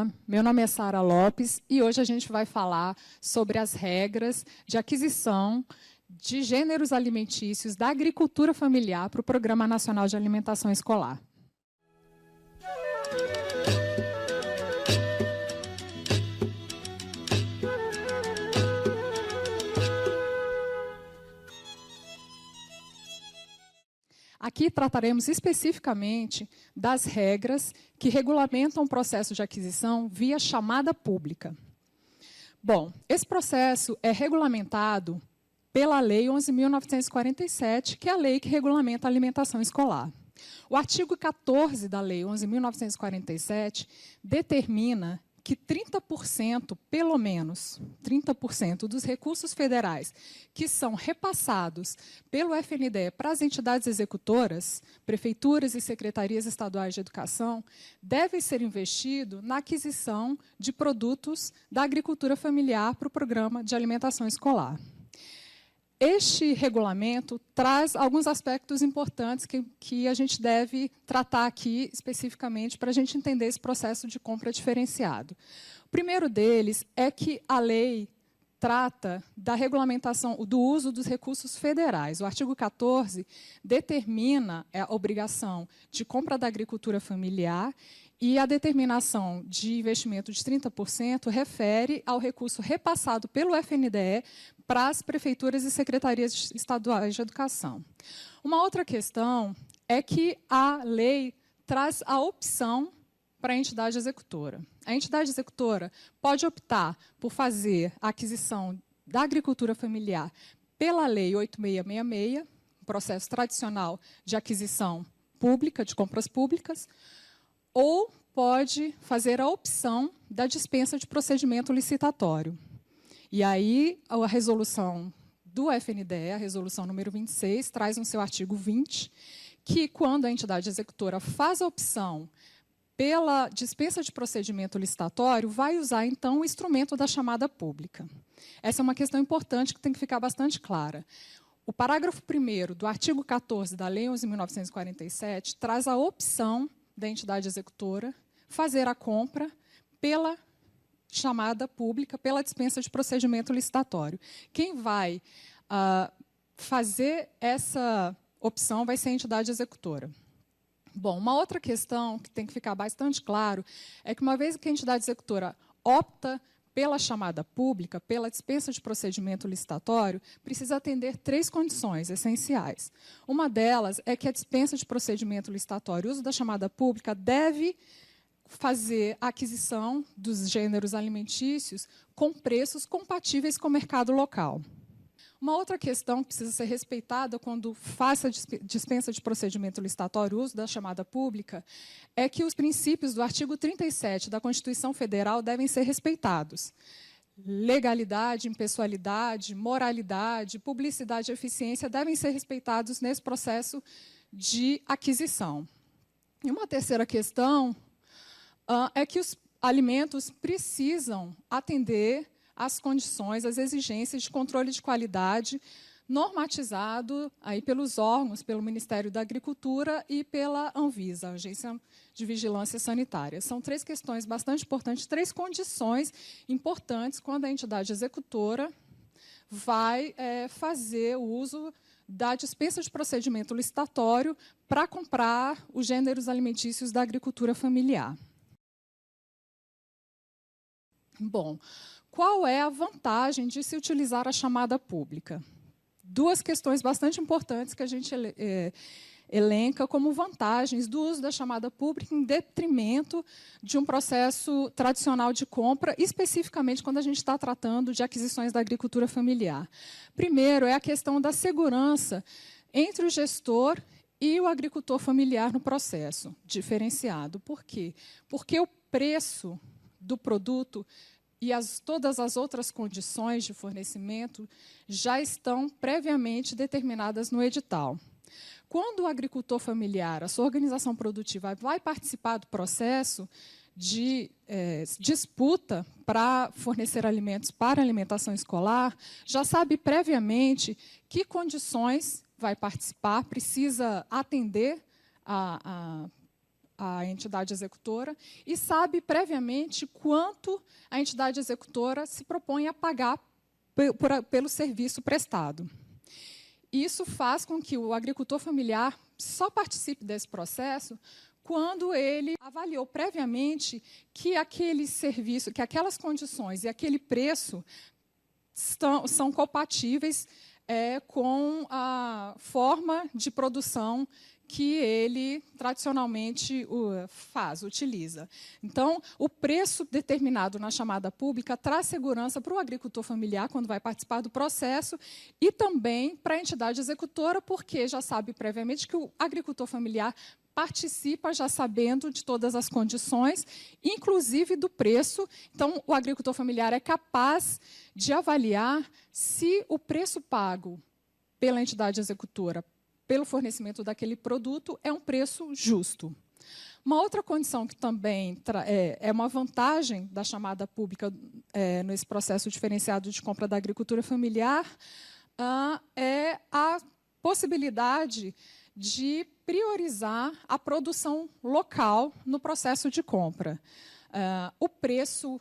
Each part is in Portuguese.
Olá, meu nome é Sara Lopes e hoje a gente vai falar sobre as regras de aquisição de gêneros alimentícios da agricultura familiar para o Programa Nacional de Alimentação Escolar. Aqui trataremos especificamente das regras que regulamentam o processo de aquisição via chamada pública. Bom, esse processo é regulamentado pela Lei 11.947, que é a lei que regulamenta a alimentação escolar. O artigo 14 da Lei 11.947 determina que 30%, pelo menos 30% dos recursos federais que são repassados pelo FNDE para as entidades executoras, prefeituras e secretarias estaduais de educação, devem ser investidos na aquisição de produtos da agricultura familiar para o Programa de Alimentação Escolar. Este regulamento traz alguns aspectos importantes que a gente deve tratar aqui especificamente para a gente entender esse processo de compra diferenciado. O primeiro deles é que a lei trata da regulamentação do uso dos recursos federais. O artigo 14 determina a obrigação de compra da agricultura familiar e a determinação de investimento de 30% refere ao recurso repassado pelo FNDE para as prefeituras e secretarias estaduais de educação. Uma outra questão é que a lei traz a opção para a entidade executora. A entidade executora pode optar por fazer a aquisição da agricultura familiar pela Lei 8666, um processo tradicional de aquisição pública, de compras públicas, ou pode fazer a opção da dispensa de procedimento licitatório. E aí, a resolução do FNDE, a resolução número 26, traz no seu artigo 20, que quando a entidade executora faz a opção pela dispensa de procedimento licitatório, vai usar, então, o instrumento da chamada pública. Essa é uma questão importante que tem que ficar bastante clara. O parágrafo 1º do artigo 14 da Lei 11.947 traz a opção da entidade executora fazer a compra pela chamada pública, pela dispensa de procedimento licitatório. Quem vai fazer essa opção vai ser a entidade executora. Bom, uma outra questão que tem que ficar bastante claro é que, uma vez que a entidade executora opta pela chamada pública, pela dispensa de procedimento licitatório, precisa atender 3 condições essenciais. Uma delas é que a dispensa de procedimento licitatório, o uso da chamada pública, deve fazer a aquisição dos gêneros alimentícios com preços compatíveis com o mercado local. Uma outra questão que precisa ser respeitada quando faça a dispensa de procedimento licitatório, o uso da chamada pública, é que os princípios do artigo 37 da Constituição Federal devem ser respeitados. Legalidade, impessoalidade, moralidade, publicidade e eficiência devem ser respeitados nesse processo de aquisição. E uma terceira questão é que os alimentos precisam atender às condições, às exigências de controle de qualidade normatizado aí pelos órgãos, pelo Ministério da Agricultura e pela Anvisa, a Agência de Vigilância Sanitária. São 3 questões bastante importantes, 3 condições importantes quando a entidade executora vai fazer o uso da dispensa de procedimento licitatório para comprar os gêneros alimentícios da agricultura familiar. Bom, qual é a vantagem de se utilizar a chamada pública? 2 questões bastante importantes que a gente elenca como vantagens do uso da chamada pública em detrimento de um processo tradicional de compra, especificamente quando a gente está tratando de aquisições da agricultura familiar. Primeiro, é a questão da segurança entre o gestor e o agricultor familiar no processo diferenciado. Por quê? Porque o preço do produto e todas as outras condições de fornecimento já estão previamente determinadas no edital. Quando o agricultor familiar, a sua organização produtiva, vai participar do processo de disputa para fornecer alimentos para a alimentação escolar, já sabe previamente que condições vai participar, precisa atender a entidade executora e sabe previamente quanto a entidade executora se propõe a pagar pelo serviço prestado. Isso faz com que o agricultor familiar só participe desse processo quando ele avaliou previamente que aquele serviço, que aquelas condições e aquele preço são compatíveis com a forma de produção que ele tradicionalmente utiliza. Então, o preço determinado na chamada pública traz segurança para o agricultor familiar quando vai participar do processo e também para a entidade executora, porque já sabe previamente que o agricultor familiar participa já sabendo de todas as condições, inclusive do preço. Então, o agricultor familiar é capaz de avaliar se o preço pago pela entidade executora pelo fornecimento daquele produto é um preço justo. Uma outra condição que também é uma vantagem da chamada pública nesse processo diferenciado de compra da agricultura familiar é a possibilidade de priorizar a produção local no processo de compra. O preço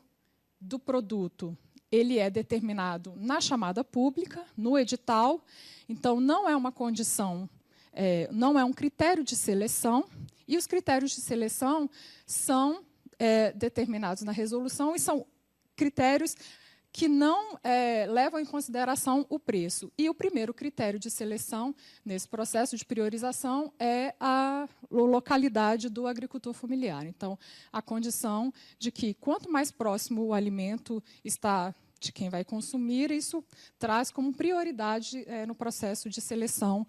do produto ele é determinado na chamada pública, no edital, então não é uma condição, não é um critério de seleção, e os critérios de seleção são determinados na resolução e são critérios que não levam em consideração o preço. E o primeiro critério de seleção nesse processo de priorização é a localidade do agricultor familiar. Então, a condição de que quanto mais próximo o alimento está de quem vai consumir, isso traz como prioridade no processo de seleção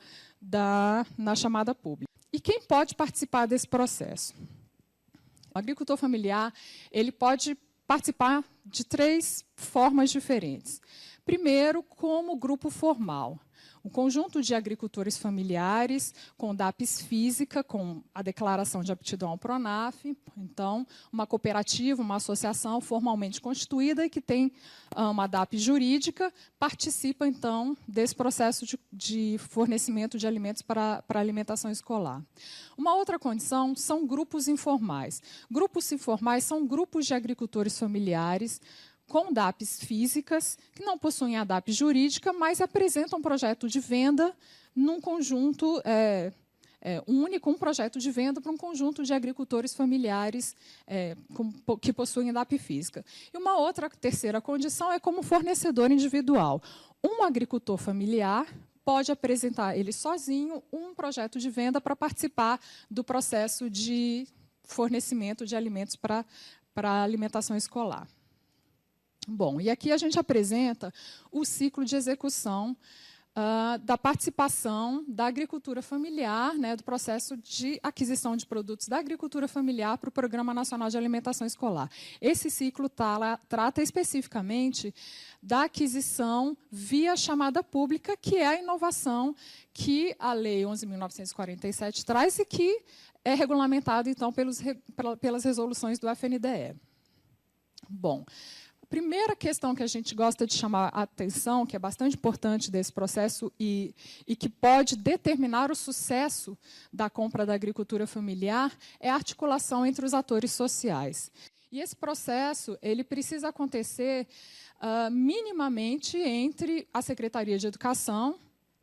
na chamada pública. E quem pode participar desse processo? O agricultor familiar ele pode participar de 3 formas diferentes. Primeiro, como grupo formal. Um conjunto de agricultores familiares com DAPs física, com a declaração de aptidão ao PRONAF. Então, uma cooperativa, uma associação formalmente constituída e que tem uma DAP jurídica, participa, então, desse processo de fornecimento de alimentos para a alimentação escolar. Uma outra condição são grupos informais. Grupos informais são grupos de agricultores familiares com DAPs físicas, que não possuem a DAP jurídica, mas apresentam um projeto de venda num conjunto único, um projeto de venda para um conjunto de agricultores familiares que possuem DAP física. E uma outra, terceira condição é como fornecedor individual. Um agricultor familiar pode apresentar, ele sozinho, um projeto de venda para participar do processo de fornecimento de alimentos para a alimentação escolar. Bom, e aqui a gente apresenta o ciclo de execução da participação da agricultura familiar, do processo de aquisição de produtos da agricultura familiar para o Programa Nacional de Alimentação Escolar. Esse ciclo trata especificamente da aquisição via chamada pública, que é a inovação que a Lei 11.947 traz e que é regulamentado, então, pelas resoluções do FNDE. Bom, primeira questão que a gente gosta de chamar a atenção, que é bastante importante desse processo e que pode determinar o sucesso da compra da agricultura familiar, é a articulação entre os atores sociais. E esse processo ele precisa acontecer minimamente entre a Secretaria de Educação,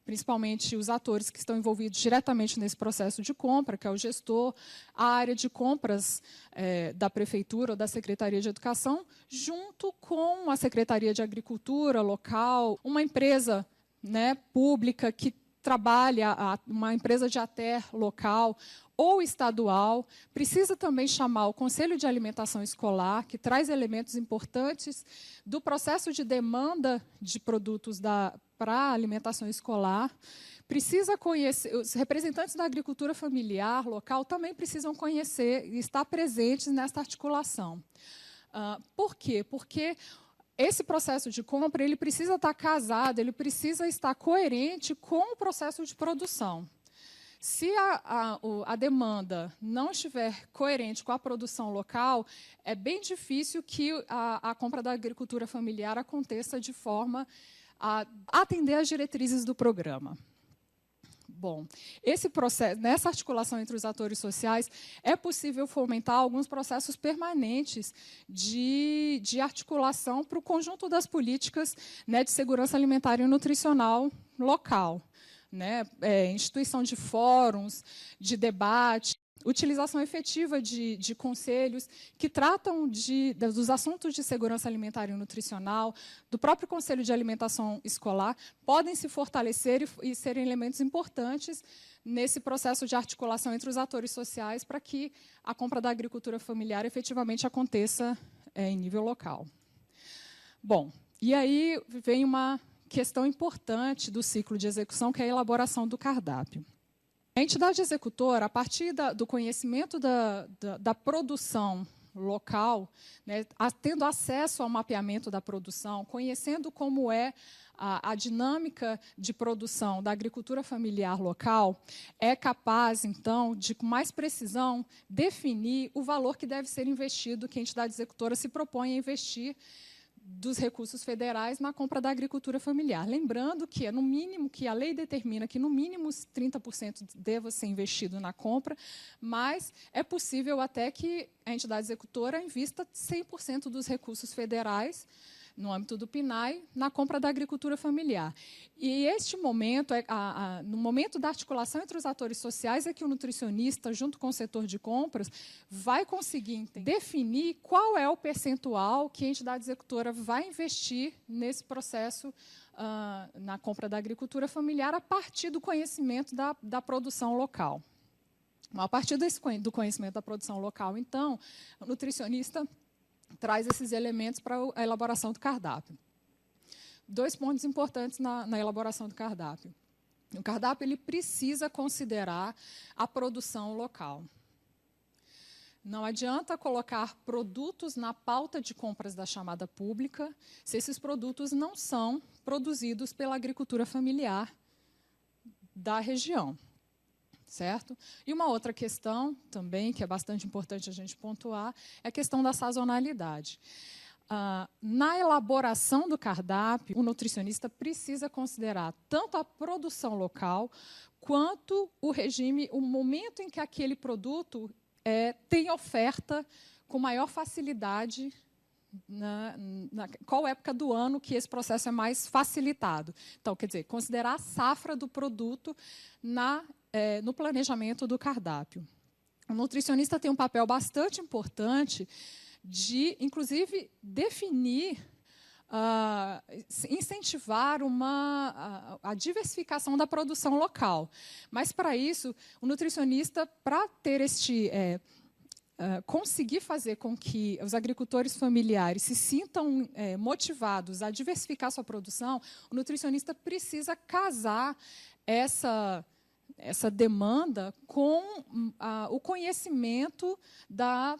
principalmente os atores que estão envolvidos diretamente nesse processo de compra, que é o gestor, a área de compras da Prefeitura ou da Secretaria de Educação, junto com a Secretaria de Agricultura local, uma empresa pública que trabalha, uma empresa de ATER local ou estadual, precisa também chamar o Conselho de Alimentação Escolar, que traz elementos importantes do processo de demanda de produtos para a alimentação escolar. Precisa conhecer, os representantes da agricultura familiar local também precisam conhecer e estar presentes nessa articulação. Por quê? Porque esse processo de compra ele precisa estar casado, ele precisa estar coerente com o processo de produção. Se a demanda não estiver coerente com a produção local, é bem difícil que a compra da agricultura familiar aconteça de forma a atender às diretrizes do programa. Bom, esse processo, nessa articulação entre os atores sociais, é possível fomentar alguns processos permanentes de articulação para o conjunto das políticas, né, de segurança alimentar e nutricional local, né, instituição de fóruns, de debate, utilização efetiva de conselhos que tratam dos assuntos de segurança alimentar e nutricional, do próprio Conselho de Alimentação Escolar, podem se fortalecer e serem elementos importantes nesse processo de articulação entre os atores sociais para que a compra da agricultura familiar efetivamente aconteça em nível local. Bom, e aí vem uma questão importante do ciclo de execução, que é a elaboração do cardápio. A entidade executora, a partir do conhecimento da produção local, né, tendo acesso ao mapeamento da produção, conhecendo como é a dinâmica de produção da agricultura familiar local, é capaz, então, de, com mais precisão, definir o valor que deve ser investido, que a entidade executora se propõe a investir dos recursos federais na compra da agricultura familiar. Lembrando que, no mínimo, que a lei determina que, no mínimo, 30% deva ser investido na compra, mas é possível até que a entidade executora invista 100% dos recursos federais, no âmbito do PNAE, na compra da agricultura familiar. E este momento, no momento da articulação entre os atores sociais, é que o nutricionista, junto com o setor de compras, vai conseguir definir qual é o percentual que a entidade executora vai investir nesse processo na compra da agricultura familiar a partir do conhecimento da produção local. A partir do conhecimento da produção local, então, o nutricionista traz esses elementos para a elaboração do cardápio. 2 pontos importantes na elaboração do cardápio. O cardápio ele precisa considerar a produção local. Não adianta colocar produtos na pauta de compras da chamada pública se esses produtos não são produzidos pela agricultura familiar da região. Certo? E uma outra questão também, que é bastante importante a gente pontuar, é a questão da sazonalidade. Na elaboração do cardápio, o nutricionista precisa considerar tanto a produção local, quanto o regime, o momento em que aquele produto tem oferta com maior facilidade, qual época do ano que esse processo é mais facilitado. Então, quer dizer, considerar a safra do produto no planejamento do cardápio. O nutricionista tem um papel bastante importante de, inclusive, definir, incentivar a diversificação da produção local. Mas, para isso, o nutricionista, para ter conseguir fazer com que os agricultores familiares se sintam motivados a diversificar sua produção, o nutricionista precisa casar essa demanda com o conhecimento da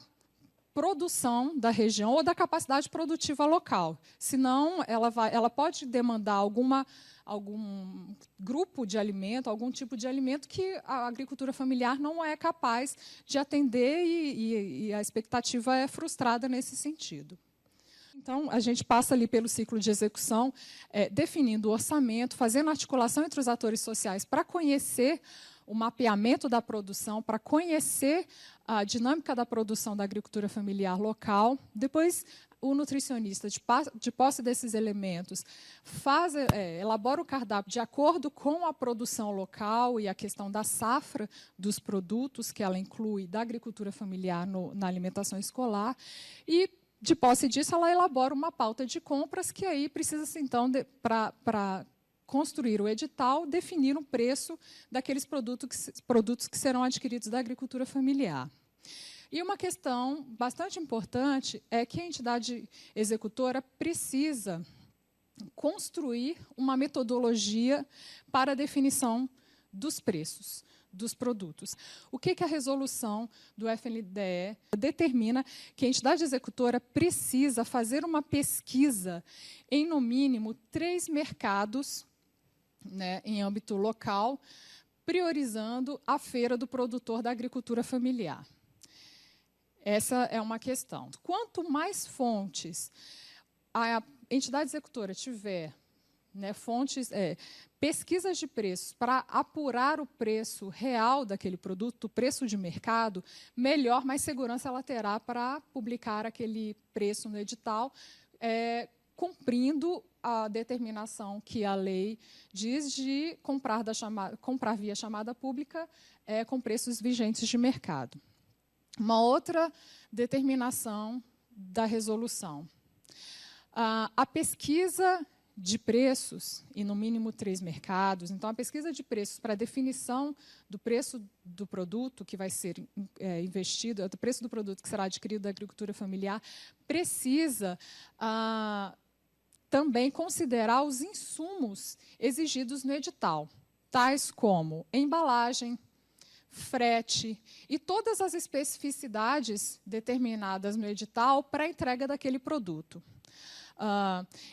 produção da região ou da capacidade produtiva local. Senão, ela pode demandar algum grupo de alimento, algum tipo de alimento que a agricultura familiar não é capaz de atender e a expectativa é frustrada nesse sentido. Então, a gente passa ali pelo ciclo de execução, definindo o orçamento, fazendo articulação entre os atores sociais para conhecer o mapeamento da produção, para conhecer a dinâmica da produção da agricultura familiar local. Depois, o nutricionista, de posse desses elementos, elabora o cardápio de acordo com a produção local e a questão da safra dos produtos, que ela inclui da agricultura familiar na alimentação escolar, e, de posse disso, ela elabora uma pauta de compras que aí precisa, então, para construir o edital, definir um preço daqueles produtos que serão adquiridos da agricultura familiar. E uma questão bastante importante é que a entidade executora precisa construir uma metodologia para a definição dos preços dos produtos. O que a resolução do FNDE determina? Que a entidade executora precisa fazer uma pesquisa em, no mínimo, 3 mercados, né, em âmbito local, priorizando a feira do produtor da agricultura familiar. Essa é uma questão. Quanto mais fontes a entidade executora tiver né, pesquisas de preços para apurar o preço real daquele produto, o preço de mercado, melhor, mais segurança ela terá para publicar aquele preço no edital, cumprindo a determinação que a lei diz de comprar via chamada pública com preços vigentes de mercado. Uma outra determinação da resolução. A pesquisa de preços, e no mínimo 3 mercados, então a pesquisa de preços para a definição do preço do produto que vai ser investido, do preço do produto que será adquirido da agricultura familiar, precisa também considerar os insumos exigidos no edital, tais como embalagem, frete e todas as especificidades determinadas no edital para a entrega daquele produto.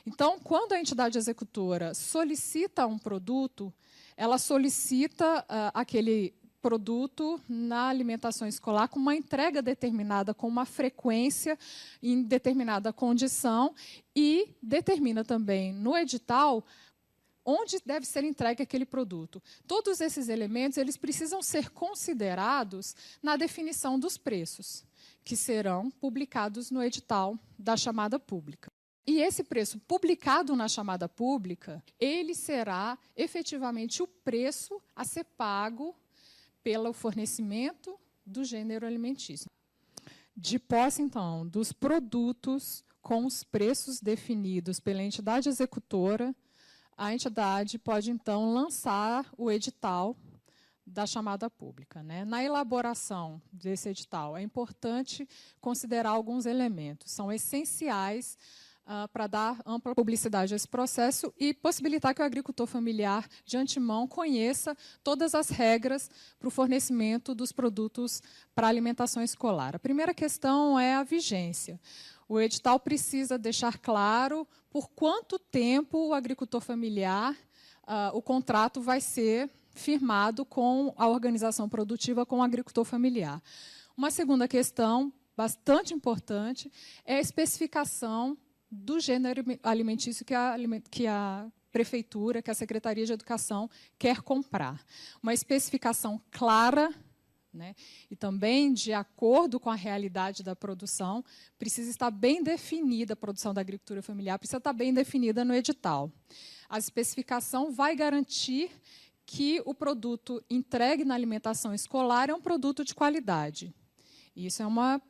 Então, quando a entidade executora solicita um produto, ela solicita aquele produto na alimentação escolar com uma entrega determinada, com uma frequência em determinada condição e determina também no edital onde deve ser entregue aquele produto. Todos esses elementos eles precisam ser considerados na definição dos preços, que serão publicados no edital da chamada pública. E esse preço publicado na chamada pública, ele será efetivamente o preço a ser pago pelo fornecimento do gênero alimentício. De posse, então, dos produtos com os preços definidos pela entidade executora, a entidade pode, então, lançar o edital da chamada pública, né? Na elaboração desse edital, é importante considerar alguns elementos, são essenciais para dar ampla publicidade a esse processo e possibilitar que o agricultor familiar, de antemão, conheça todas as regras para o fornecimento dos produtos para a alimentação escolar. A primeira questão é a vigência. O edital precisa deixar claro por quanto tempo o agricultor familiar, o contrato vai ser firmado com a organização produtiva, com o agricultor familiar. Uma segunda questão, bastante importante, é a especificação do gênero alimentício que a prefeitura, que a Secretaria de Educação quer comprar. Uma especificação clara, né, e também de acordo com a realidade da produção, precisa estar bem definida, a produção da agricultura familiar precisa estar bem definida no edital. A especificação vai garantir que o produto entregue na alimentação escolar é um produto de qualidade. Isso é uma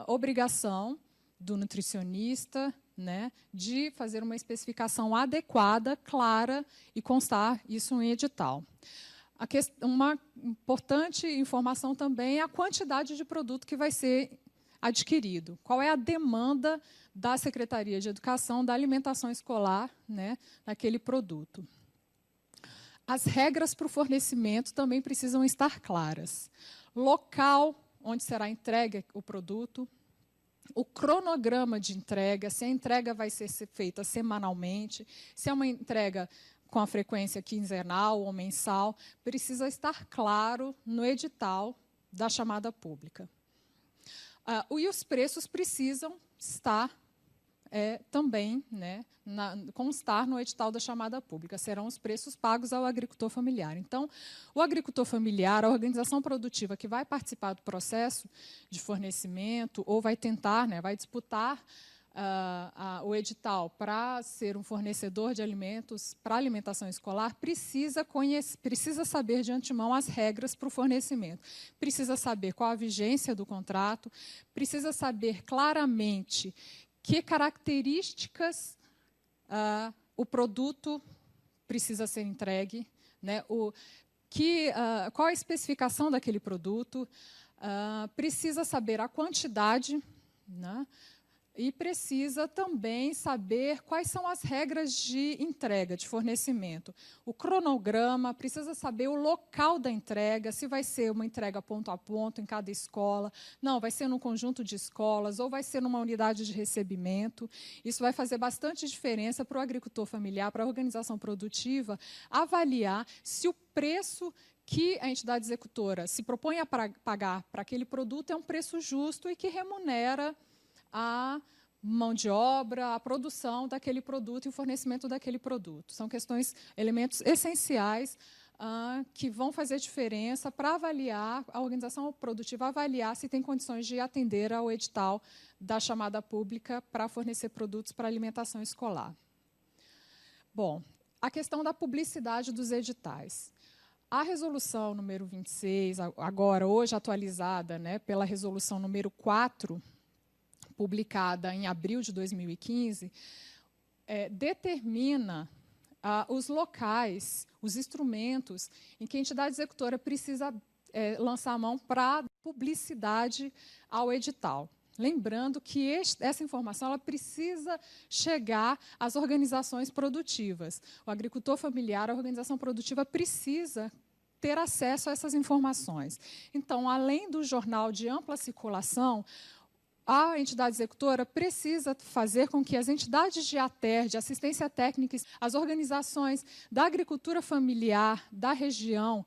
obrigação do nutricionista, né, de fazer uma especificação adequada, clara e constar isso em edital. Uma importante informação também é a quantidade de produto que vai ser adquirido. Qual é a demanda da Secretaria de Educação da alimentação escolar, né, naquele produto. As regras para o fornecimento também precisam estar claras. Local onde será entregue o produto, o cronograma de entrega, se a entrega vai ser feita semanalmente, se é uma entrega com a frequência quinzenal ou mensal, precisa estar claro no edital da chamada pública. E os preços precisam estar também, né, constar no edital da chamada pública. Serão os preços pagos ao agricultor familiar. Então, o agricultor familiar, a organização produtiva que vai participar do processo de fornecimento ou vai tentar, né, vai disputar o edital para ser um fornecedor de alimentos para a alimentação escolar, precisa saber de antemão as regras para o fornecimento. Precisa saber qual a vigência do contrato, precisa saber claramente que características o produto precisa ser entregue, né? Qual a especificação daquele produto, precisa saber a quantidade, né? E precisa também saber quais são as regras de entrega, de fornecimento. O cronograma, precisa saber o local da entrega, se vai ser uma entrega ponto a ponto em cada escola, não, vai ser num conjunto de escolas, ou vai ser numa unidade de recebimento. Isso vai fazer bastante diferença para o agricultor familiar, para a organização produtiva, avaliar se o preço que a entidade executora se propõe a pagar para aquele produto é um preço justo e que remunera a mão de obra, a produção daquele produto e o fornecimento daquele produto. São elementos essenciais que vão fazer diferença para avaliar, a organização produtiva avaliar se tem condições de atender ao edital da chamada pública para fornecer produtos para alimentação escolar. Bom, a questão da publicidade dos editais. A resolução número 26, agora, hoje atualizada, né, pela resolução número 4, publicada em abril de 2015, determina os locais, os instrumentos em que a entidade executora precisa lançar a mão para publicidade ao edital. Lembrando que essa informação ela precisa chegar às organizações produtivas. O agricultor familiar, a organização produtiva, precisa ter acesso a essas informações. Então, além do jornal de ampla circulação, a entidade executora precisa fazer com que as entidades de ATER, de assistência técnica, as organizações da agricultura familiar da região,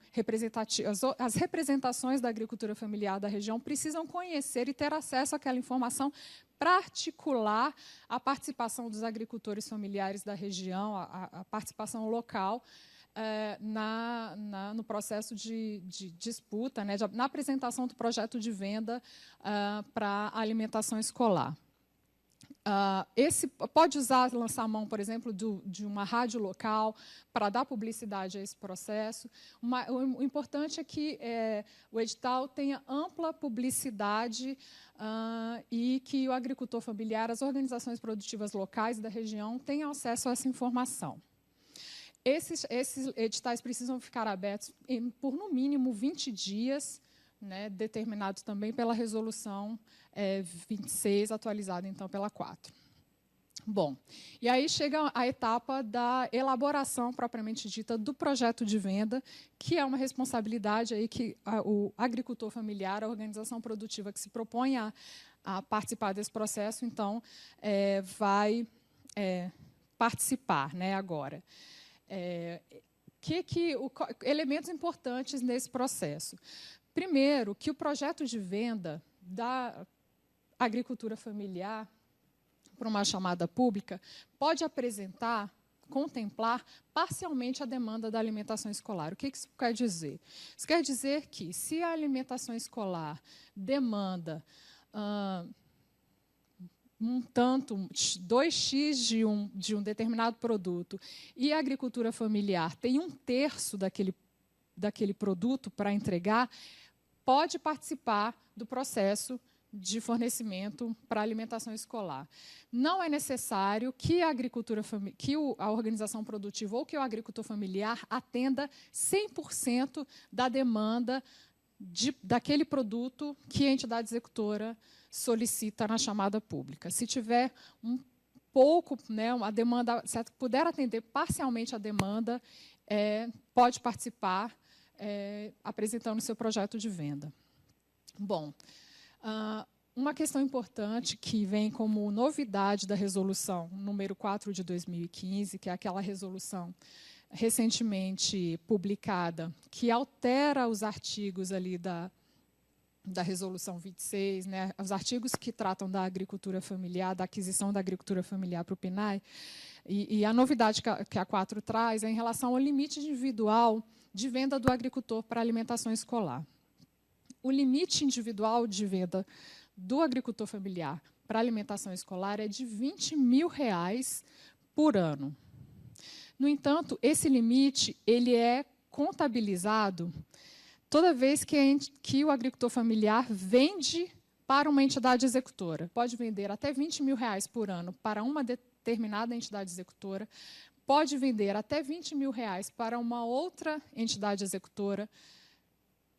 as representações da agricultura familiar da região precisam conhecer e ter acesso àquela informação para articular a participação dos agricultores familiares da região, a participação local, no processo de disputa, né, na apresentação do projeto de venda para a alimentação escolar. Pode lançar a mão, por exemplo, de uma rádio local para dar publicidade a esse processo. O importante é que o edital tenha ampla publicidade e que o agricultor familiar, as organizações produtivas locais da região tenham acesso a essa informação. Esses editais precisam ficar abertos por, no mínimo, 20 dias, né, determinados também pela resolução 26, atualizada, então, pela 4. Bom, e aí chega a etapa da elaboração, propriamente dita, do projeto de venda, que é uma responsabilidade aí que o agricultor familiar, a organização produtiva que se propõe a participar desse processo, então, vai participar, né, agora. Elementos importantes nesse processo. Primeiro, que o projeto de venda da agricultura familiar para uma chamada pública pode contemplar parcialmente a demanda da alimentação escolar. O que isso quer dizer? Isso quer dizer que, se a alimentação escolar demanda 2x de um determinado produto, e a agricultura familiar tem 1/3 daquele produto para entregar, pode participar do processo de fornecimento para a alimentação escolar. Não é necessário que a organização produtiva ou que o agricultor familiar atenda 100% da demanda daquele produto que a entidade executora solicita na chamada pública. Se tiver pouco, né, uma demanda, se puder atender parcialmente a demanda, pode participar apresentando seu projeto de venda. Bom, uma questão importante que vem como novidade da resolução número 4 de 2015, que é aquela resolução recentemente publicada, que altera os artigos ali da resolução 26, né, os artigos que tratam da agricultura familiar, da aquisição da agricultura familiar para o PNAE, e a novidade que a 4 traz é em relação ao limite individual de venda do agricultor para alimentação escolar. O limite individual de venda do agricultor familiar para alimentação escolar é de R$20 mil por ano. No entanto, esse limite ele é contabilizado toda vez que o agricultor familiar vende para uma entidade executora. Pode vender até R$20 mil por ano para uma determinada entidade executora, pode vender até R$20 mil para uma outra entidade executora,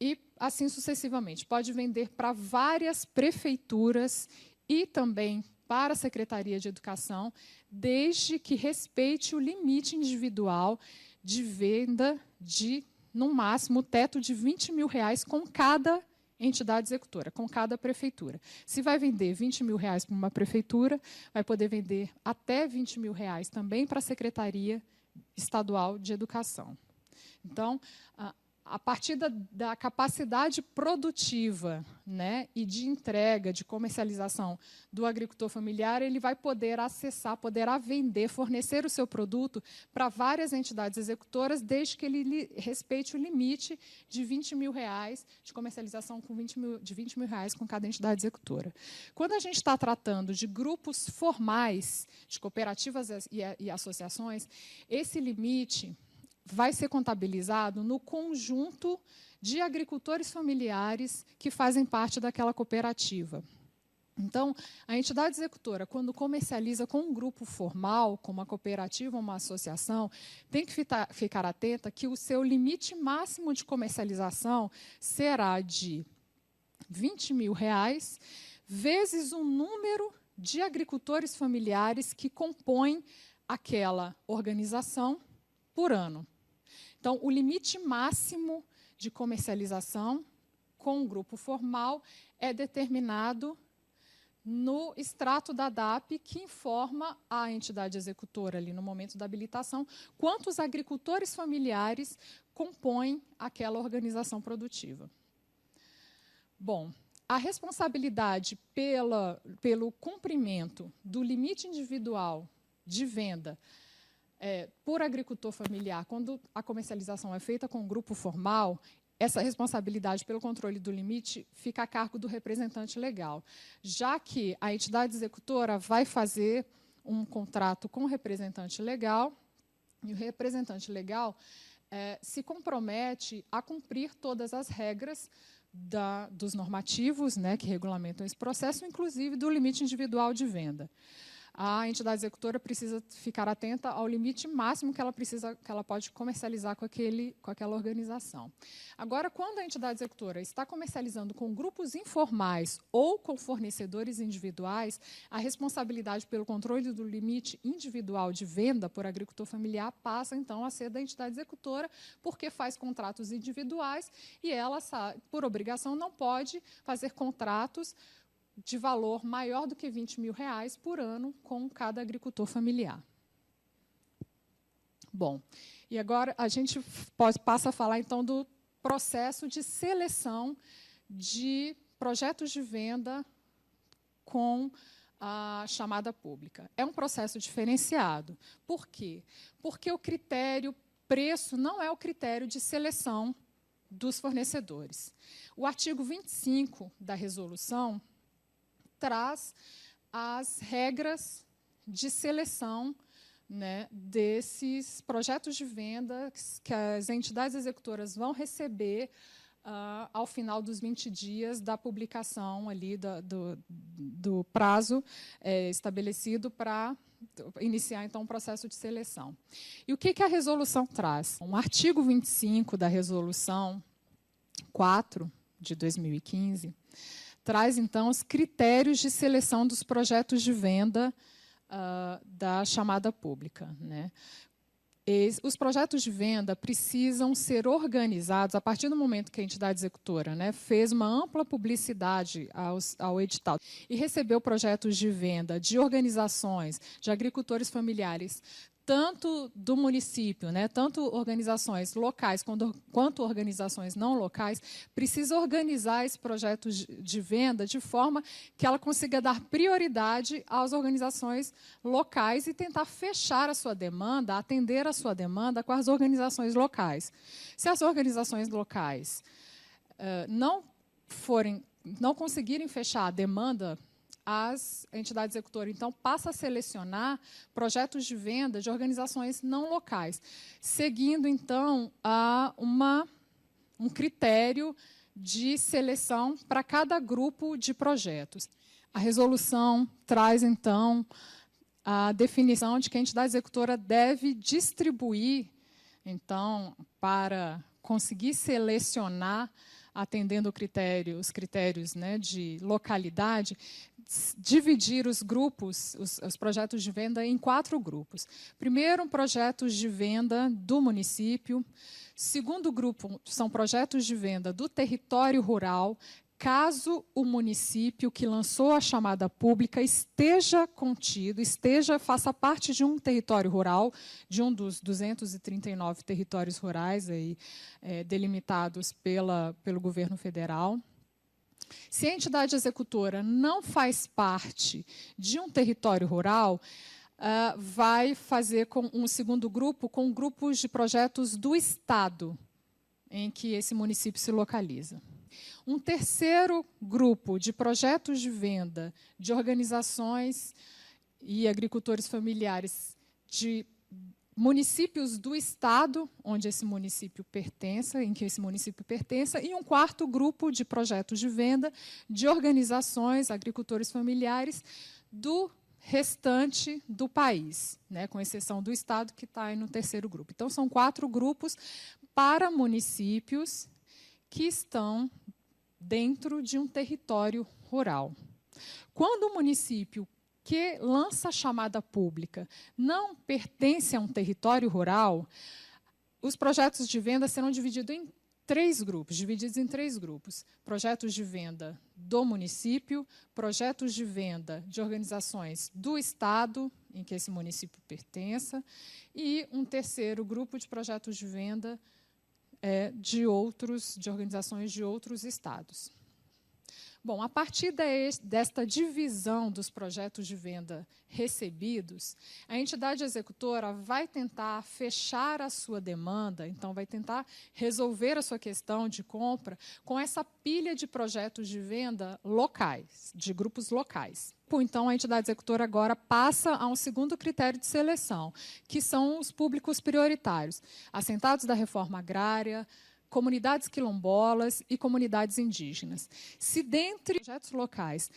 e assim sucessivamente. Pode vender para várias prefeituras e também para a Secretaria de Educação, desde que respeite o limite individual de venda de, no máximo, o teto de R$20 mil com cada entidade executora, com cada prefeitura. Se vai vender R$20 mil para uma prefeitura, vai poder vender até R$20 mil também para a Secretaria Estadual de Educação. Então, a partir da capacidade produtiva, né, e de entrega, de comercialização do agricultor familiar, ele vai poder acessar, poderá vender, fornecer o seu produto para várias entidades executoras, desde que ele respeite o limite de R$20 mil, de comercialização de R$20 mil com cada entidade executora. Quando a gente está tratando de grupos formais, de cooperativas e associações, esse limite vai ser contabilizado no conjunto de agricultores familiares que fazem parte daquela cooperativa. Então, a entidade executora, quando comercializa com um grupo formal, como uma cooperativa ou uma associação, tem que ficar atenta que o seu limite máximo de comercialização será de R$20 mil vezes o número de agricultores familiares que compõem aquela organização por ano. Então, o limite máximo de comercialização com um grupo formal é determinado no extrato da DAP, que informa a entidade executora, ali no momento da habilitação, quantos agricultores familiares compõem aquela organização produtiva. Bom, a responsabilidade pelo cumprimento do limite individual de venda por agricultor familiar, quando a comercialização é feita com um grupo formal, essa responsabilidade pelo controle do limite fica a cargo do representante legal, já que a entidade executora vai fazer um contrato com o representante legal, e o representante legal se compromete a cumprir todas as regras dos normativos, né, que regulamentam esse processo, inclusive do limite individual de venda. A entidade executora precisa ficar atenta ao limite máximo que ela pode comercializar com aquela organização. Agora, quando a entidade executora está comercializando com grupos informais ou com fornecedores individuais, a responsabilidade pelo controle do limite individual de venda por agricultor familiar passa, então, a ser da entidade executora, porque faz contratos individuais e ela, por obrigação, não pode fazer contratos de valor maior do que R$20 mil por ano com cada agricultor familiar. Bom, e agora a gente passa a falar, então, do processo de seleção de projetos de venda com a chamada pública. É um processo diferenciado. Por quê? Porque o critério preço não é o critério de seleção dos fornecedores. O artigo 25 da resolução traz as regras de seleção, né, desses projetos de venda que as entidades executoras vão receber ao final dos 20 dias da publicação ali do prazo estabelecido para iniciar, então, o processo de seleção. E o que a resolução traz? Um artigo 25 da resolução 4 de 2015 traz, então, os critérios de seleção dos projetos de venda da chamada pública, né? Os projetos de venda precisam ser organizados a partir do momento que a entidade executora, né, fez uma ampla publicidade ao edital e recebeu projetos de venda de organizações, de agricultores familiares, tanto do município, né, tanto organizações locais quanto organizações não locais, precisa organizar esse projeto de venda de forma que ela consiga dar prioridade às organizações locais e tentar fechar a sua demanda, atender a sua demanda com as organizações locais. Se as organizações locais não conseguirem fechar a demanda, as entidades executoras, então, passam a selecionar projetos de venda de organizações não locais, seguindo, então, um critério de seleção para cada grupo de projetos. A resolução traz, então, a definição de que a entidade executora deve distribuir, então, para conseguir selecionar, atendendo os critérios, né, de localidade, dividir os grupos, os projetos de venda, em 4 grupos. Primeiro, projetos de venda do município. Segundo grupo são projetos de venda do território rural. caso o município que lançou a chamada pública esteja contido, faça parte de um território rural, de um dos 239 territórios rurais aí, delimitados pelo governo federal. Se a entidade executora não faz parte de um território rural, vai fazer com um segundo grupo, com grupos de projetos do Estado, em que esse município se localiza. Um terceiro grupo de projetos de venda de organizações e agricultores familiares de municípios do Estado, onde esse município pertença, em que esse município pertença, e um quarto grupo de projetos de venda de organizações, agricultores familiares do restante do país, né, com exceção do Estado, que está aí no terceiro grupo. Então, são 4 grupos para municípios que estão dentro de um território rural. Quando o município que lança a chamada pública não pertence a um território rural, os projetos de venda serão divididos em 3 grupos. Projetos de venda do município, projetos de venda de organizações do Estado, em que esse município pertença, e um terceiro grupo de projetos de venda de organizações de outros estados. Bom, a partir desta divisão dos projetos de venda recebidos, a entidade executora vai tentar fechar a sua demanda, então vai tentar resolver a sua questão de compra com essa pilha de projetos de venda locais, de grupos locais. Então, a entidade executora agora passa a um segundo critério de seleção, que são os públicos prioritários, assentados da reforma agrária, comunidades quilombolas e comunidades indígenas. Se dentre projetos locais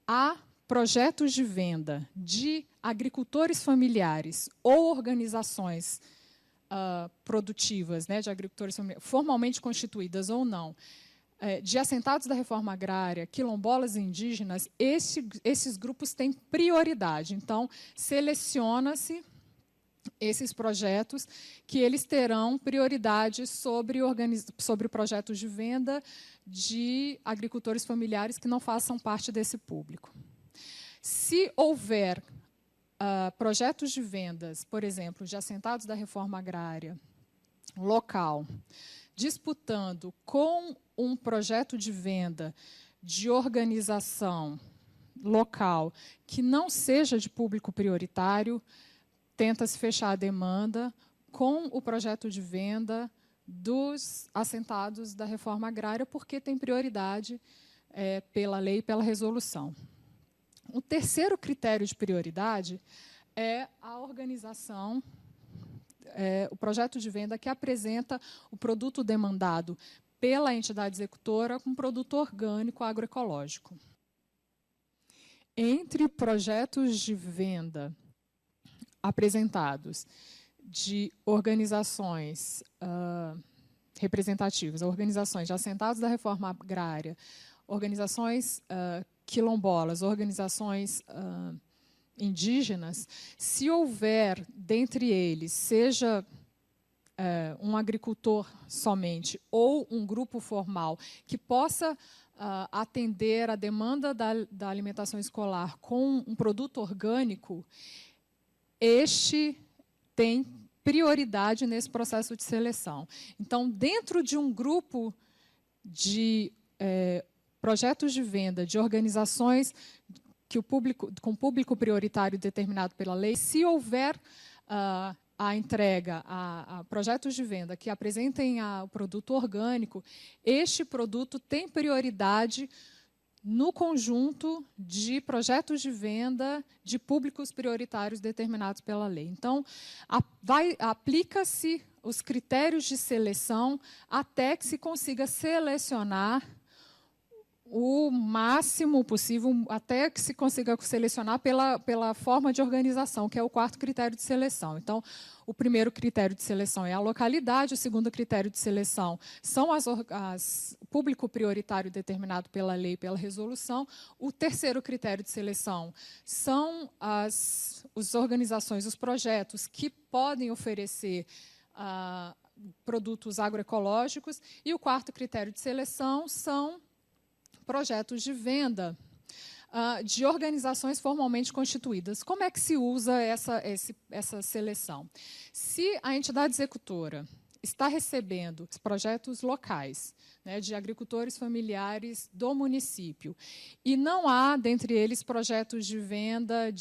há projetos de venda de agricultores familiares ou organizações produtivas, né, de agricultores familiares, formalmente constituídas ou não, de assentados da reforma agrária, quilombolas e indígenas, esses grupos têm prioridade. Então, seleciona-se esses projetos que eles terão prioridade sobre projetos de venda de agricultores familiares que não façam parte desse público. Se houver projetos de vendas, por exemplo, de assentados da reforma agrária local, disputando com um projeto de venda de organização local que não seja de público prioritário, tenta-se fechar a demanda com o projeto de venda dos assentados da reforma agrária, porque tem prioridade pela lei e pela resolução. O terceiro critério de prioridade é a organização, o projeto de venda que apresenta o produto demandado pela entidade executora com produto orgânico agroecológico. Entre projetos de venda apresentados de organizações representativas, organizações de assentados da reforma agrária, organizações quilombolas, organizações indígenas, se houver dentre eles, seja um agricultor somente ou um grupo formal que possa atender a demanda da alimentação escolar com um produto orgânico, este tem prioridade nesse processo de seleção. Então, dentro de um grupo de projetos de venda de organizações com público prioritário determinado pela lei, se houver a entrega a projetos de venda que apresentem o produto orgânico, este produto tem prioridade no conjunto de projetos de venda de públicos prioritários determinados pela lei. Então, aplica-se os critérios de seleção até que se consiga selecionar o máximo possível, até que se consiga selecionar pela forma de organização, que é o quarto critério de seleção. Então, o primeiro critério de seleção é a localidade, o segundo critério de seleção são o público prioritário determinado pela lei e pela resolução, o terceiro critério de seleção são as organizações, os projetos que podem oferecer produtos agroecológicos, e o quarto critério de seleção são projetos de venda de organizações formalmente constituídas. Como é que se usa essa seleção? Se a entidade executora está recebendo projetos locais, né, de agricultores familiares do município, e não há, dentre eles, projetos de venda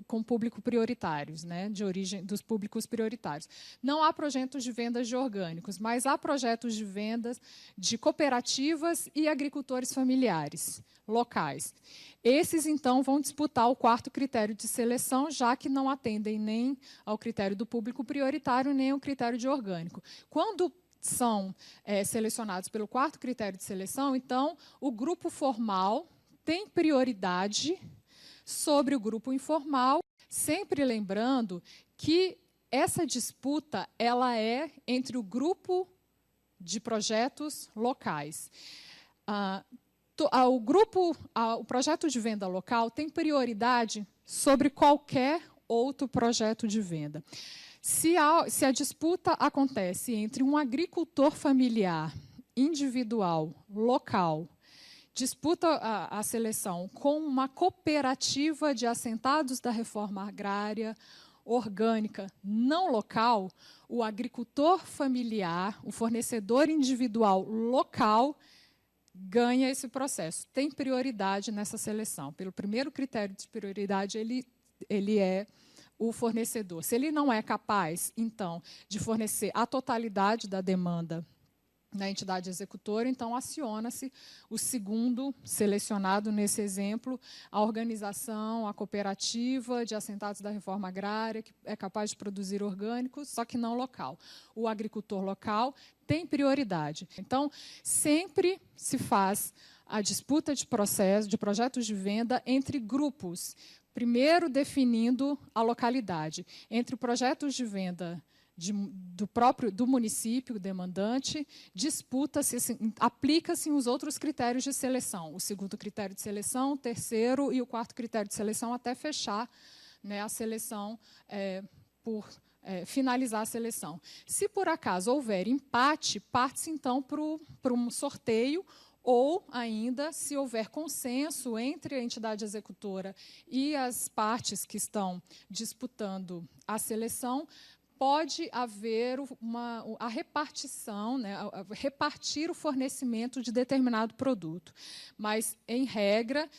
com público prioritários, né, de origem dos públicos prioritários. Não há projetos de vendas de orgânicos, mas há projetos de vendas de cooperativas e agricultores familiares locais. Esses, então, vão disputar o 4º critério de seleção, já que não atendem nem ao critério do público prioritário, nem ao critério de orgânico. Quando são selecionados pelo 4º critério de seleção, então, o grupo formal tem prioridade sobre o grupo informal, sempre lembrando que essa disputa ela é entre o grupo de projetos locais. O projeto de venda local tem prioridade sobre qualquer outro projeto de venda. Se a disputa acontece entre um agricultor familiar, individual, local, disputa a seleção com uma cooperativa de assentados da reforma agrária orgânica não local, o agricultor familiar, o fornecedor individual local, ganha esse processo, tem prioridade nessa seleção. Pelo primeiro critério de prioridade, ele é o fornecedor. Se ele não é capaz, então, de fornecer a totalidade da demanda na entidade executora, então aciona-se o segundo selecionado nesse exemplo, a organização, a cooperativa de assentados da reforma agrária, que é capaz de produzir orgânicos, só que não local. O agricultor local tem prioridade. Então, sempre se faz a disputa de projetos de venda entre grupos, primeiro definindo a localidade. Entre projetos de venda do município demandante, disputa-se, assim, aplica-se os outros critérios de seleção, o 2º critério de seleção, o 3º e o 4º critério de seleção, até fechar, né, a seleção, finalizar a seleção. Se, por acaso, houver empate, parte-se, então, para um sorteio, ou, ainda, se houver consenso entre a entidade executora e as partes que estão disputando a seleção, pode haver a repartição, né, repartir o fornecimento de determinado produto. Mas, em regra,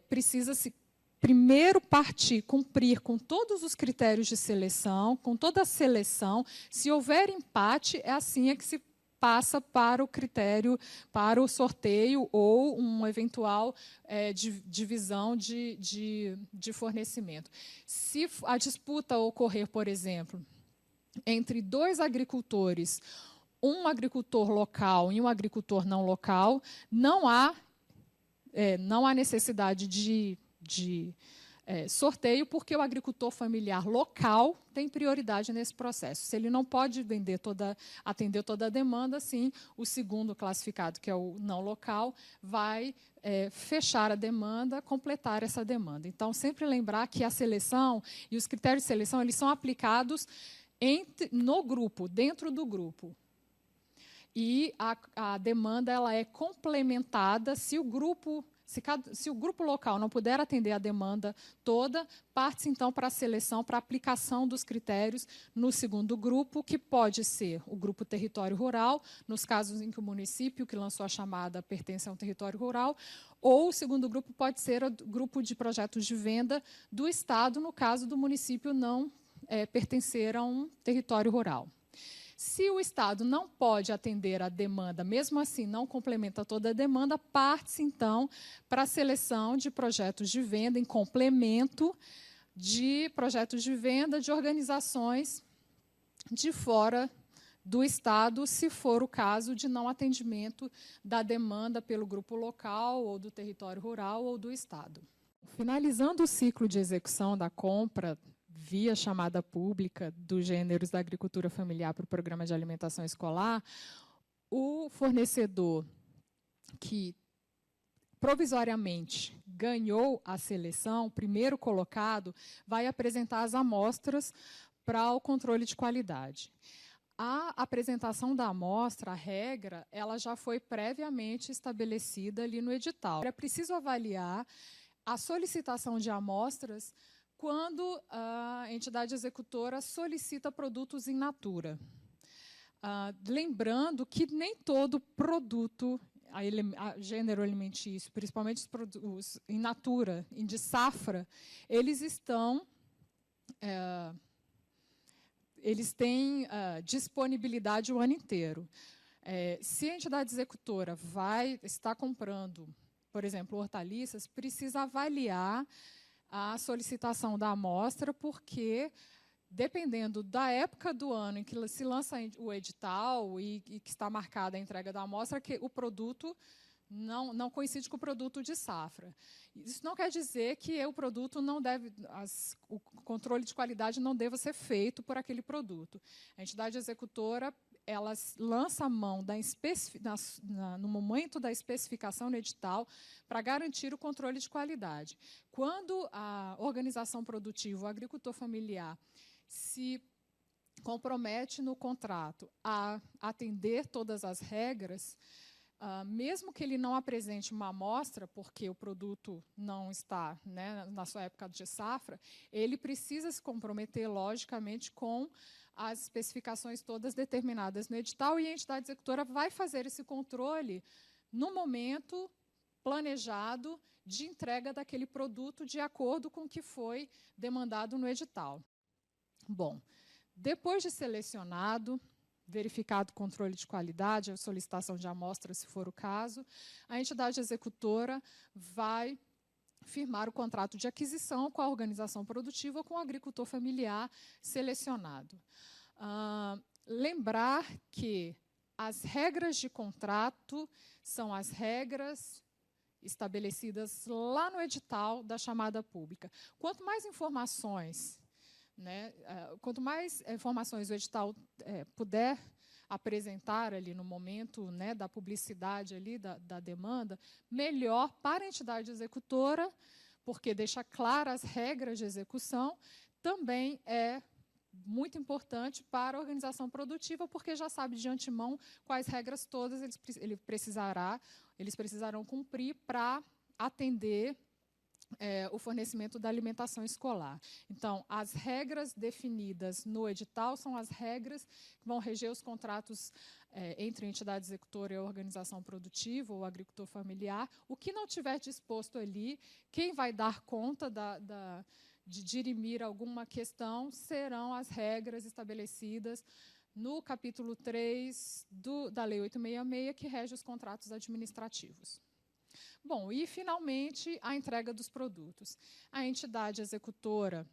precisa-se primeiro cumprir com todos os critérios de seleção, com toda a seleção. Se houver empate, é assim que se passa para o critério, para o sorteio ou um eventual divisão de fornecimento. Se a disputa ocorrer, por exemplo, entre 2 agricultores, um agricultor local e um agricultor não local, não há necessidade de sorteio, porque o agricultor familiar local tem prioridade nesse processo. Se ele não pode atender toda a demanda, sim, o segundo classificado, que é o não local, vai fechar a demanda, completar essa demanda. Então, sempre lembrar que a seleção e os critérios de seleção eles são aplicados no grupo, dentro do grupo. E a demanda ela é complementada se o grupo local não puder atender a demanda toda, parte-se, então, para a seleção, para a aplicação dos critérios no segundo grupo, que pode ser o grupo território rural, nos casos em que o município que lançou a chamada pertence a um território rural, ou o segundo grupo pode ser o grupo de projetos de venda do Estado, no caso do município não pertencer a um território rural. Se o Estado não pode atender a demanda, mesmo assim não complementa toda a demanda, parte-se, então, para a seleção de projetos de venda em complemento de projetos de venda de organizações de fora do Estado, se for o caso de não atendimento da demanda pelo grupo local, ou do território rural, ou do Estado. Finalizando o ciclo de execução da compra via chamada pública dos gêneros da agricultura familiar para o programa de alimentação escolar, o fornecedor que provisoriamente ganhou a seleção, primeiro colocado, vai apresentar as amostras para o controle de qualidade. a apresentação da amostra, a regra, ela já foi previamente estabelecida ali no edital. É preciso avaliar a solicitação de amostras quando a entidade executora solicita produtos in natura. Lembrando que nem todo produto, a gênero alimentício, principalmente os produtos in natura, de safra, eles têm disponibilidade o ano inteiro. Se a entidade executora está comprando, por exemplo, hortaliças, precisa avaliar a solicitação da amostra, porque, dependendo da época do ano em que se lança o edital e que está marcada a entrega da amostra, que o produto não coincide com o produto de safra. Isso não quer dizer que o produto não deve, o controle de qualidade não deva ser feito por aquele produto. A entidade executora, ela lança a mão no momento da especificação no edital para garantir o controle de qualidade. Quando a organização produtiva, o agricultor familiar, se compromete no contrato a atender todas as regras, mesmo que ele não apresente uma amostra, porque o produto não está, né, na sua época de safra, ele precisa se comprometer, logicamente, com as especificações todas determinadas no edital, e a entidade executora vai fazer esse controle no momento planejado de entrega daquele produto de acordo com o que foi demandado no edital. Bom, depois de selecionado, verificado o controle de qualidade, a solicitação de amostra, se for o caso, a entidade executora vai firmar o contrato de aquisição com a organização produtiva ou com o agricultor familiar selecionado. Lembrar que as regras de contrato são as regras estabelecidas lá no edital da chamada pública. Quanto mais informações, quanto mais informações o edital puder apresentar ali no momento, né, da publicidade ali da demanda, melhor para a entidade executora, porque deixa claras as regras de execução. Também é muito importante para a organização produtiva, porque já sabe de antemão quais regras todas eles precisarão cumprir para atender o fornecimento da alimentação escolar. Então, as regras definidas no edital são as regras que vão reger os contratos entre a entidade executora e a organização produtiva ou agricultor familiar. O que não tiver disposto ali, quem vai dar conta de dirimir alguma questão serão as regras estabelecidas no capítulo 3 da Lei 866, que rege os contratos administrativos. Bom, e, finalmente, a entrega dos produtos. A entidade executora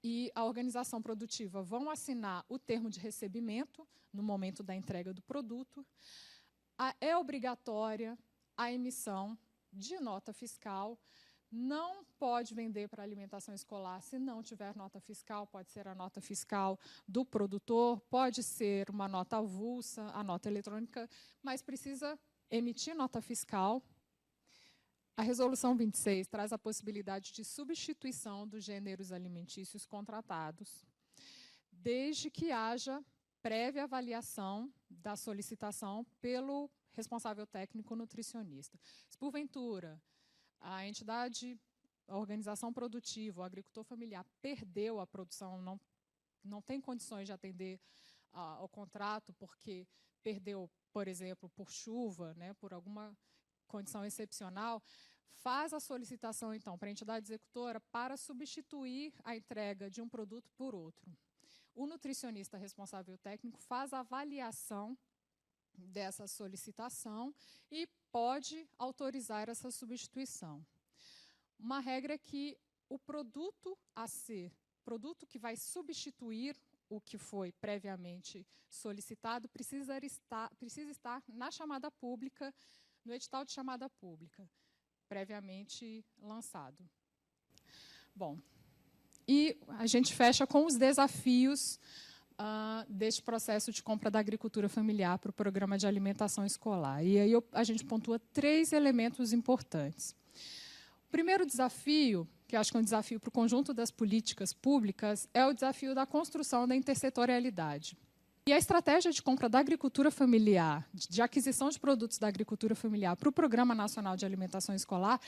e a organização produtiva vão assinar o termo de recebimento no momento da entrega do produto. É obrigatória a emissão de nota fiscal. Não pode vender para alimentação escolar se não tiver nota fiscal. Pode ser a nota fiscal do produtor, pode ser uma nota avulsa, a nota eletrônica, mas precisa emitir nota fiscal. A Resolução 26 traz a possibilidade de substituição dos gêneros alimentícios contratados, desde que haja prévia avaliação da solicitação pelo responsável técnico nutricionista. Se, porventura, a entidade, a organização produtiva, o agricultor familiar perdeu a produção, não tem condições de atender ao contrato porque perdeu, por exemplo, por chuva, né, por alguma condição excepcional, faz a solicitação, então, para a entidade executora para substituir a entrega de um produto por outro. O nutricionista responsável técnico faz a avaliação dessa solicitação e pode autorizar essa substituição. Uma regra é que o produto que vai substituir o que foi previamente solicitado precisa estar na chamada pública, no edital de chamada pública, previamente lançado. Bom, e a gente fecha com os desafios deste processo de compra da agricultura familiar para o programa de alimentação escolar. E aí a gente pontua 3 elementos importantes. O primeiro desafio, que acho que é um desafio para o conjunto das políticas públicas, é o desafio da construção da intersetorialidade. E a estratégia de compra da agricultura familiar, de aquisição de produtos da agricultura familiar para o Programa Nacional de Alimentação Escolar,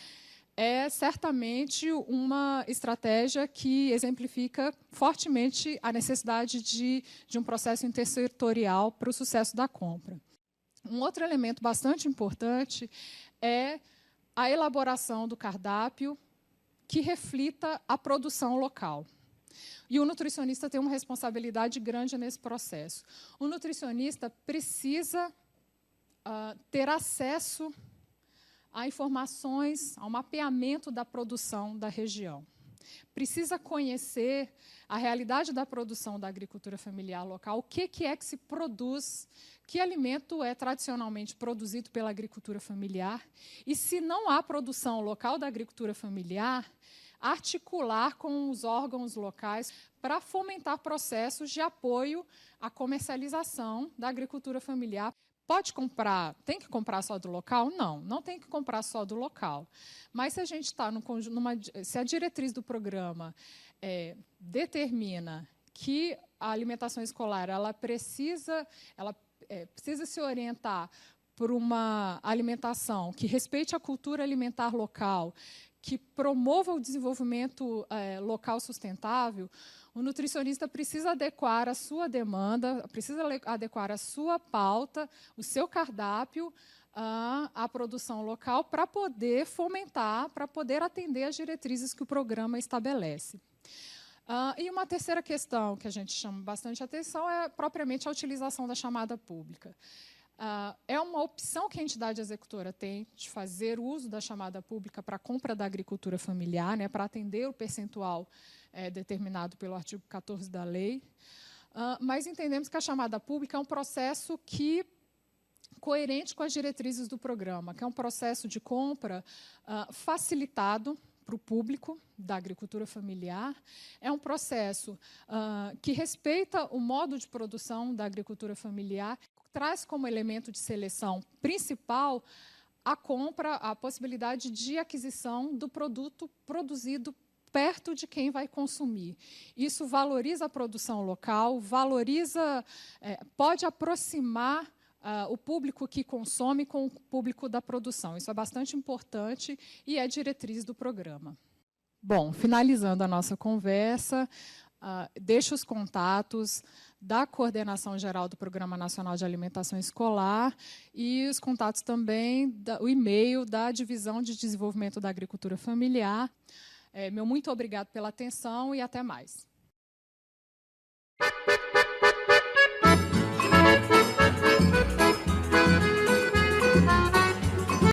é certamente uma estratégia que exemplifica fortemente a necessidade de um processo intersetorial para o sucesso da compra. Um outro elemento bastante importante é a elaboração do cardápio que reflita a produção local. E o nutricionista tem uma responsabilidade grande nesse processo. O nutricionista precisa ter acesso a informações, ao mapeamento da produção da região. Precisa conhecer a realidade da produção da agricultura familiar local, o que é que se produz, que alimento é tradicionalmente produzido pela agricultura familiar, e se não há produção local da agricultura familiar, articular com os órgãos locais para fomentar processos de apoio à comercialização da agricultura familiar. Pode comprar, tem que comprar só do local? Não, não tem que comprar só do local. Mas se a gente está se a diretriz do programa determina que a alimentação escolar precisa se orientar por uma alimentação que respeite a cultura alimentar local, que promova o desenvolvimento local sustentável, o nutricionista precisa adequar a sua demanda, precisa adequar a sua pauta, o seu cardápio à produção local para poder fomentar, para poder atender às diretrizes que o programa estabelece. E uma terceira questão que a gente chama bastante atenção é propriamente a utilização da chamada pública. É uma opção que a entidade executora tem de fazer uso da chamada pública para a compra da agricultura familiar, né, para atender o percentual determinado pelo artigo 14 da lei, mas entendemos que a chamada pública é um processo coerente com as diretrizes do programa, que é um processo de compra facilitado para o público da agricultura familiar, é um processo que respeita o modo de produção da agricultura familiar, traz como elemento de seleção principal a compra, a possibilidade de aquisição do produto produzido perto de quem vai consumir. Isso valoriza a produção local, pode aproximar o público que consome com o público da produção. Isso é bastante importante e é diretriz do programa. Bom, finalizando a nossa conversa, deixo os contatos da Coordenação Geral do Programa Nacional de Alimentação Escolar e os contatos também, o e-mail da Divisão de Desenvolvimento da Agricultura Familiar. Meu muito obrigado pela atenção e até mais.